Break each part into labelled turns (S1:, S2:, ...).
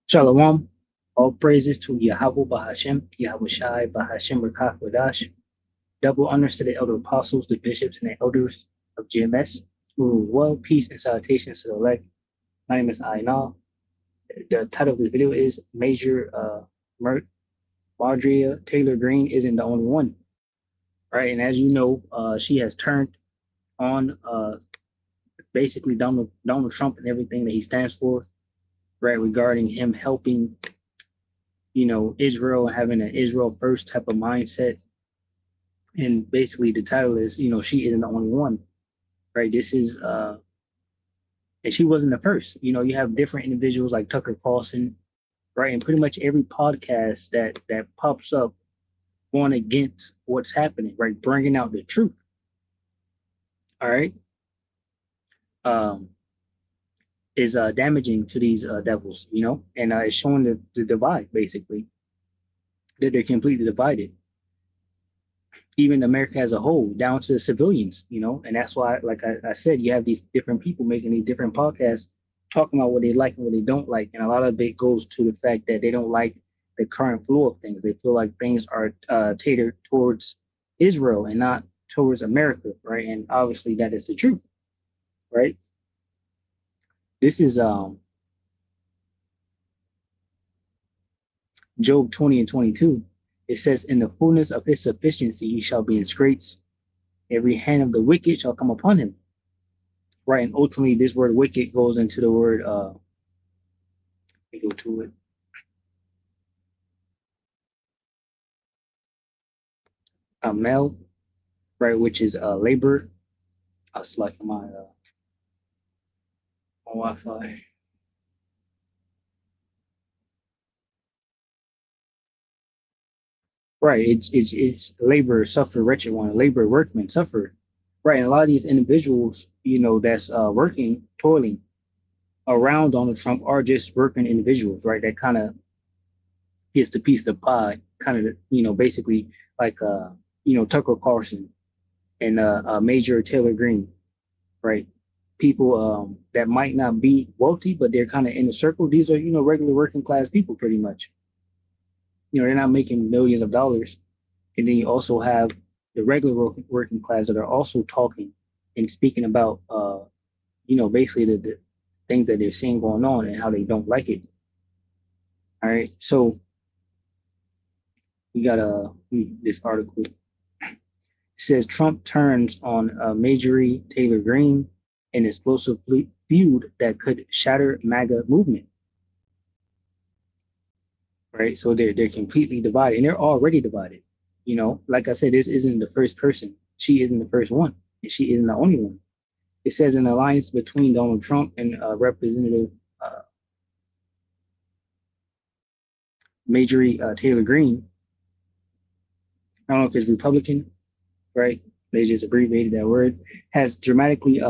S1: Shalom. All praises to Yahweh Bahashem, Yahweh Shai Bahashem Rakah Wadash. Double honors to the elder apostles, the bishops, and the elders of GMS. Well, peace and salutations to the elect. My name is Ainal. The title of the video is Major Marjorie Taylor Greene isn't the only one, right? And as you know, she has turned on basically Donald Trump and everything that he stands for, right? Regarding him helping, Israel, having an Israel first type of mindset. And basically the title is, she isn't the only one, right? This is and she wasn't the first. You have different individuals like Tucker Carlson, right? And pretty much every podcast that pops up going against what's happening, right? Bringing out the truth. All right. Um, is damaging to these devils, and it's showing the divide basically, that they're completely divided, even America as a whole, down to the civilians, and that's why, like I said, you have these different people making these different podcasts talking about what they like and what they don't like. And a lot of it goes to the fact that they don't like the current flow of things. They feel like things are catered towards Israel and not towards America, right? And obviously that is the truth, right? This is Job 20 and 22. It says, in the fullness of his sufficiency, he shall be in straits. Every hand of the wicked shall come upon him. Right. And ultimately, this word wicked goes into the word, let me go to it. Mel, right, which is labor. I'll select my Wi-Fi. Right. It's labor, suffer, wretched one, labor, workman, suffer. Right. And a lot of these individuals, that's working, toiling around Donald Trump are just working individuals, right? That kind of gets the piece of the pie, kind of, basically like, Tucker Carlson and Major Taylor Greene, right? People that might not be wealthy, but they're kind of in the circle. These are, regular working class people pretty much. They're not making millions of dollars. And then you also have the regular working class that are also talking and speaking about, basically the things that they're seeing going on and how they don't like it. All right. So we got this article. It says Trump turns on Marjorie Taylor Greene, an explosive feud that could shatter MAGA movement. Right, so they're completely divided, and they're already divided. Like I said, this isn't the first person. She isn't the first one, and she isn't the only one. It says an alliance between Donald Trump and Representative Marjorie Taylor Greene. I don't know if it's Republican, right? They just abbreviated that word. Has dramatically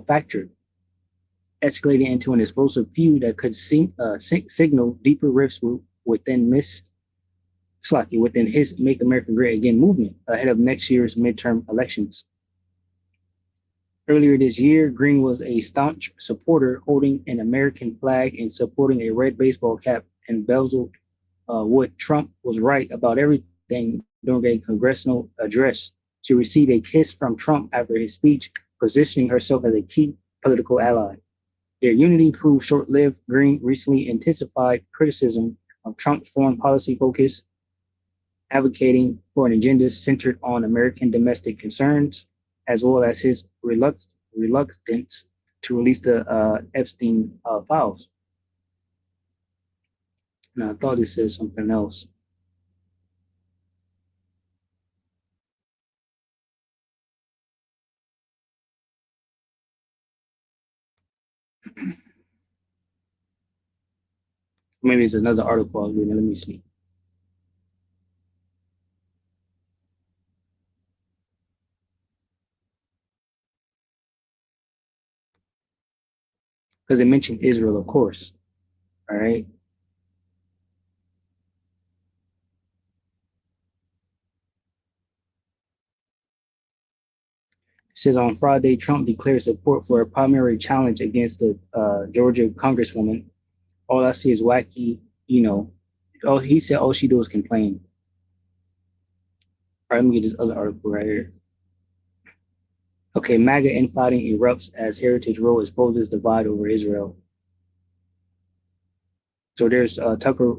S1: fractured, escalating into an explosive feud that could signal deeper rifts within within his Make America Great Again movement ahead of next year's midterm elections. Earlier this year, Greene was a staunch supporter, holding an American flag and supporting a red baseball cap embezzled wood. Trump was right about everything during a congressional address. She received a kiss from Trump after his speech, positioning herself as a key political ally. Their unity proved short-lived. Greene recently intensified criticism of Trump's foreign policy focus, advocating for an agenda centered on American domestic concerns, as well as his reluctance to release the Epstein files. And I thought it said something else. Maybe it's another article I was reading. Let me see. Because it mentioned Israel, of course. All right. It says on Friday, Trump declared support for a primary challenge against the Georgia congresswoman. All I see is wacky you know, he said all she do is complain. All right, let me get this other article right here. Okay, MAGA infighting erupts as Heritage Row exposes divide over Israel. So there's Tucker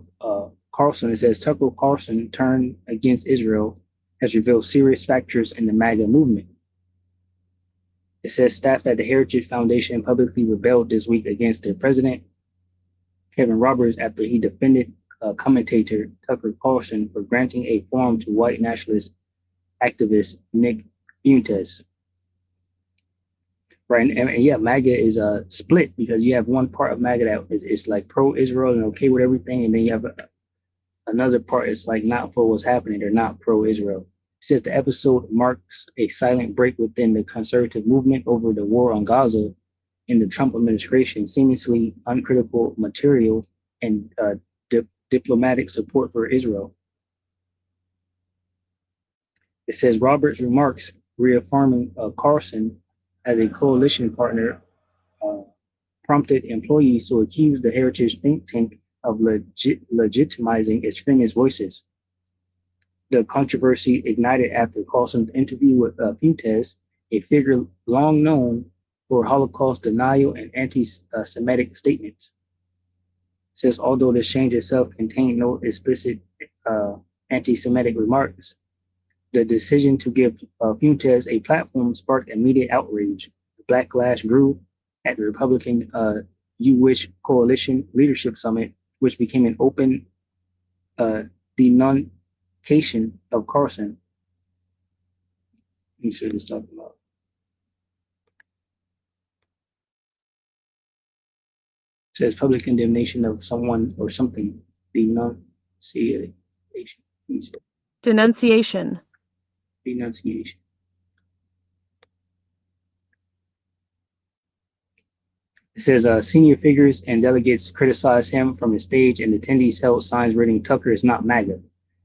S1: Carlson. It says Tucker Carlson turned against Israel has revealed serious fractures in the MAGA movement. It says staff at the Heritage Foundation publicly rebelled this week against their president, Kevin Roberts, after he defended commentator Tucker Carlson for granting a forum to white nationalist activist Nick Fuentes. Right, and yeah, MAGA is split because you have one part of MAGA that is like pro-Israel and okay with everything, and then you have another part is like not for what's happening. They're not pro-Israel. It says the episode marks a silent break within the conservative movement over the war on Gaza in the Trump administration, seemingly uncritical material and diplomatic support for Israel. It says Roberts' remarks reaffirming Carlson as a coalition partner uh, prompted employees to accuse the Heritage think tank of legitimizing extremist voices. The controversy ignited after Carlson's interview with Fuentes, a figure long known for Holocaust denial and anti-Semitic statements. It says although the exchange itself contained no explicit anti-Semitic remarks, the decision to give Fuentes a platform sparked immediate outrage. The backlash grew at the Republican U.S. Coalition Leadership Summit, which became an open denunciation of Carlson. Let me see what he's talking about. It says public condemnation of someone or something. Denunciation.
S2: Denunciation.
S1: Denunciation. It says senior figures and delegates criticized him from the stage, and attendees held signs reading Tucker is not MAGA,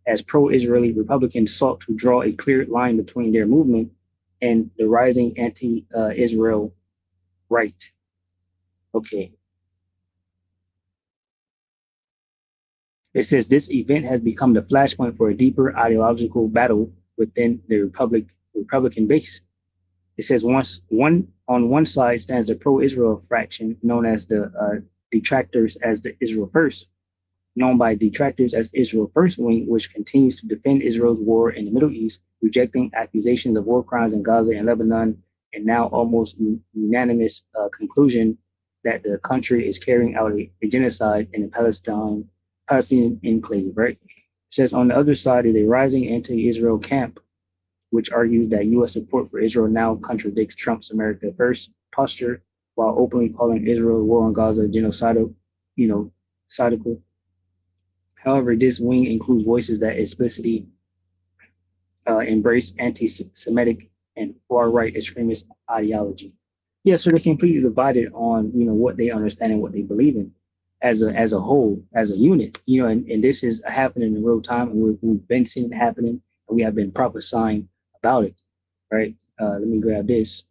S1: as pro-Israeli Republicans sought to draw a clear line between their movement and the rising anti-Israel right. Okay. It says this event has become the flashpoint for a deeper ideological battle within the Republican base. It says on one side stands the pro-Israel faction known as the detractors as the Israel First, known by detractors as Israel First Wing, which continues to defend Israel's war in the Middle East, rejecting accusations of war crimes in Gaza and Lebanon, and now almost unanimous conclusion that the country is carrying out a genocide in the Palestinian enclave. Right? It says on the other side is a rising anti-Israel camp, which argues that U.S. support for Israel now contradicts Trump's America First posture, while openly calling Israel's war on Gaza genocidal, cynical. However, this wing includes voices that explicitly embrace anti-Semitic and far-right extremist ideology. Yeah, so they're completely divided on what they understand and what they believe in as a whole, as a unit. And this is happening in real time, and we've been seeing it happening, and we have been prophesying about it. Right? Let me grab this.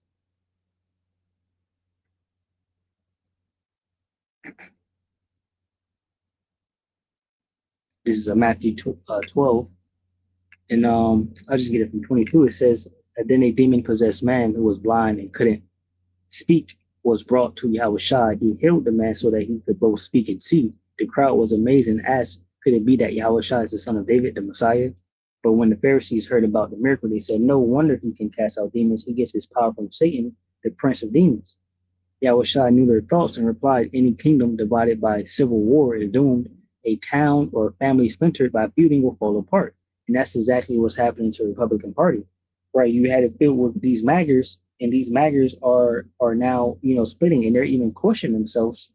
S1: This is Matthew 12. And I'll just get it from 22. It says, then a demon-possessed man who was blind and couldn't speak was brought to Yahushua. He healed the man so that he could both speak and see. The crowd was amazed and asked, could it be that Yahushua is the son of David, the Messiah? But when the Pharisees heard about the miracle, they said, no wonder he can cast out demons. He gets his power from Satan, the prince of demons. Yahushua knew their thoughts and replied, any kingdom divided by civil war is doomed. A town or family splintered by feuding will fall apart. And that's exactly what's happening to the Republican Party, right? You had it filled with these MAGAs, and these MAGAs are now, splitting, and they're even questioning themselves,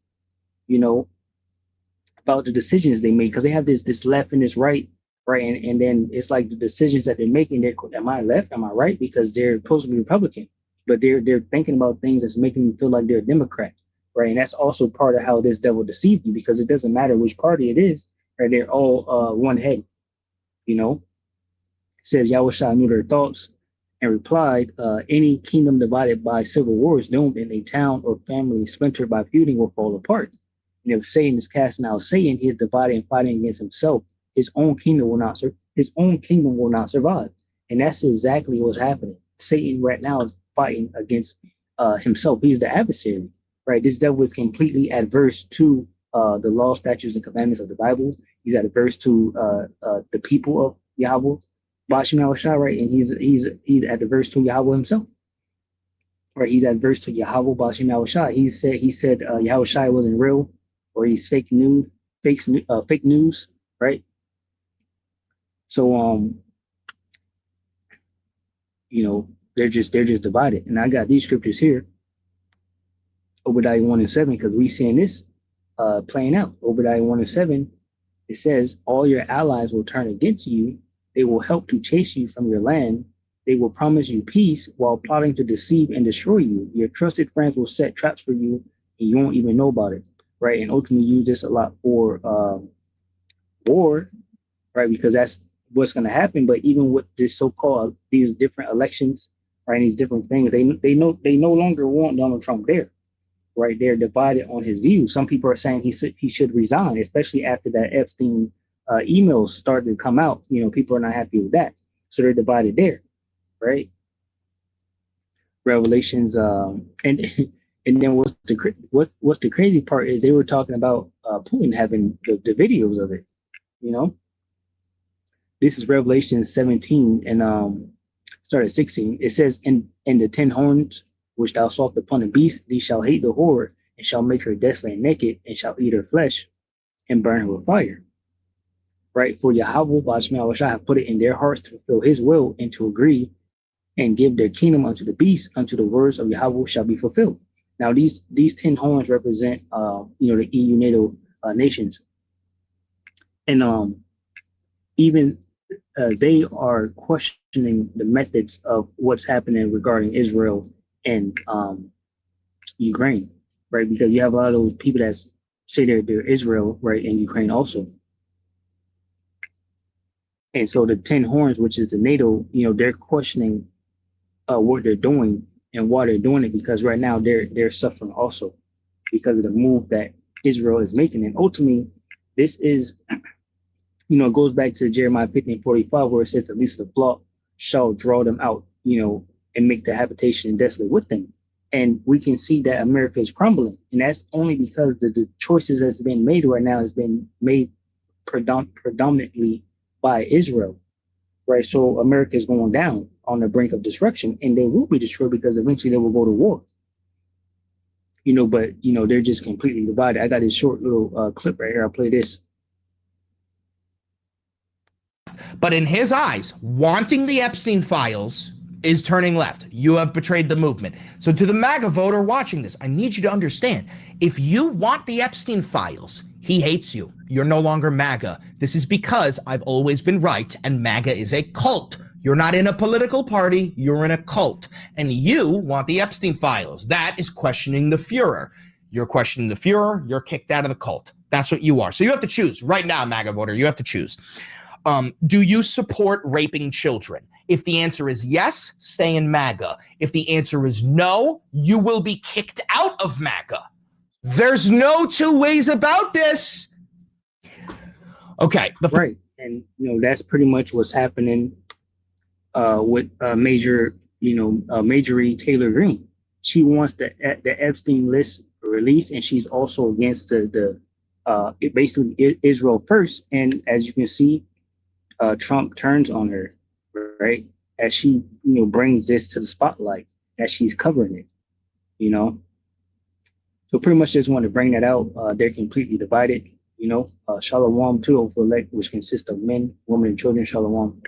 S1: about the decisions they make, because they have this left and this right, and then it's like the decisions that they're making, am I left, am I right? Because they're supposed to be Republican, but they're thinking about things that's making them feel like they're a Democrat, right? And that's also part of how this devil deceived you, because it doesn't matter which party it is, right? They're all one head. It says Yahushua knew their thoughts and replied, any kingdom divided by civil war is doomed, and a town or family splintered by feuding will fall apart. And if Satan is casting out Satan, he is divided and fighting against himself. His own kingdom will not survive. And that's exactly what's happening. Satan right now is fighting against himself. He's the adversary, right? This devil is completely adverse to the law, statutes, and commandments of the Bible. He's adverse to the people of Yahweh, Bashim Shah, right? And he's adverse to Yahweh himself, right? He's adverse to Yahweh Bashim Shah. He said Yahweh Shai wasn't real, or he's fake news, right? So they're just divided. And I got these scriptures here, Obadiah 1:7, because we seeing this playing out. Obadiah 1:7, it says, all your allies will turn against you. They will help to chase you from your land. They will promise you peace while plotting to deceive and destroy you. Your trusted friends will set traps for you, and you won't even know about it, right? And ultimately use this a lot for war, right? Because that's what's going to happen. But even with this so-called these different elections, right, these different things, they no longer want Donald Trump there, right? They're divided on his views. Some people are saying he should resign, especially after that Epstein emails started to come out. People are not happy with that, so they're divided there, right? Revelations, and and then what's the crazy part is they were talking about Putin having the videos of it. This is Revelation 17 and start at 16. It says, "In the 10 horns which thou sawest upon the beast, these shall hate the whore, and shall make her desolate and naked, and shall eat her flesh, and burn her with fire." Right? For Yahweh Bashmal shall have put it in their hearts to fulfill his will and to agree and give their kingdom unto the beast, unto the words of Yahweh shall be fulfilled. Now these 10 horns represent the EU NATO nations. And even they are questioning the methods of what's happening regarding Israel and Ukraine, right? Because you have a lot of those people that say they're Israel, right, and Ukraine also. And so the 10 horns, which is the NATO, they're questioning what they're doing and why they're doing it, because right now they're suffering also because of the move that Israel is making. And ultimately, this is, it goes back to Jeremiah 15:45, where it says, "At least the flock shall draw them out, and make the habitation desolate with them." And we can see that America is crumbling. And that's only because the choices that's been made right now has been made predominantly by Israel, right? So America is going down on the brink of destruction, and they will be destroyed because eventually they will go to war. But they're just completely divided. I got this short little clip right here. I'll play this.
S2: But in his eyes, wanting the Epstein files is turning left. You have betrayed the movement. So to the MAGA voter watching this, I need you to understand, if you want the Epstein files, he hates you. You're no longer MAGA. This is because I've always been right, and MAGA is a cult. You're not in a political party, you're in a cult. And you want the Epstein files. That is questioning the Fuhrer. You're questioning the Fuhrer, you're kicked out of the cult. That's what you are. So you have to choose. Right now, MAGA voter, you have to choose. Do you support raping children? If the answer is yes, stay in MAGA. If the answer is no, you will be kicked out of MAGA. There's no two ways about this. Okay.
S1: Right. And, that's pretty much what's happening with Marjorie Taylor Greene. She wants the Epstein list released, and she's also against basically Israel first. And as you can see, Trump turns on her, right? As she, brings this to the spotlight, as she's covering it, So pretty much just want to bring that out. They're completely divided, Shalom too, for elect, which consists of men, women, and children. Shalom.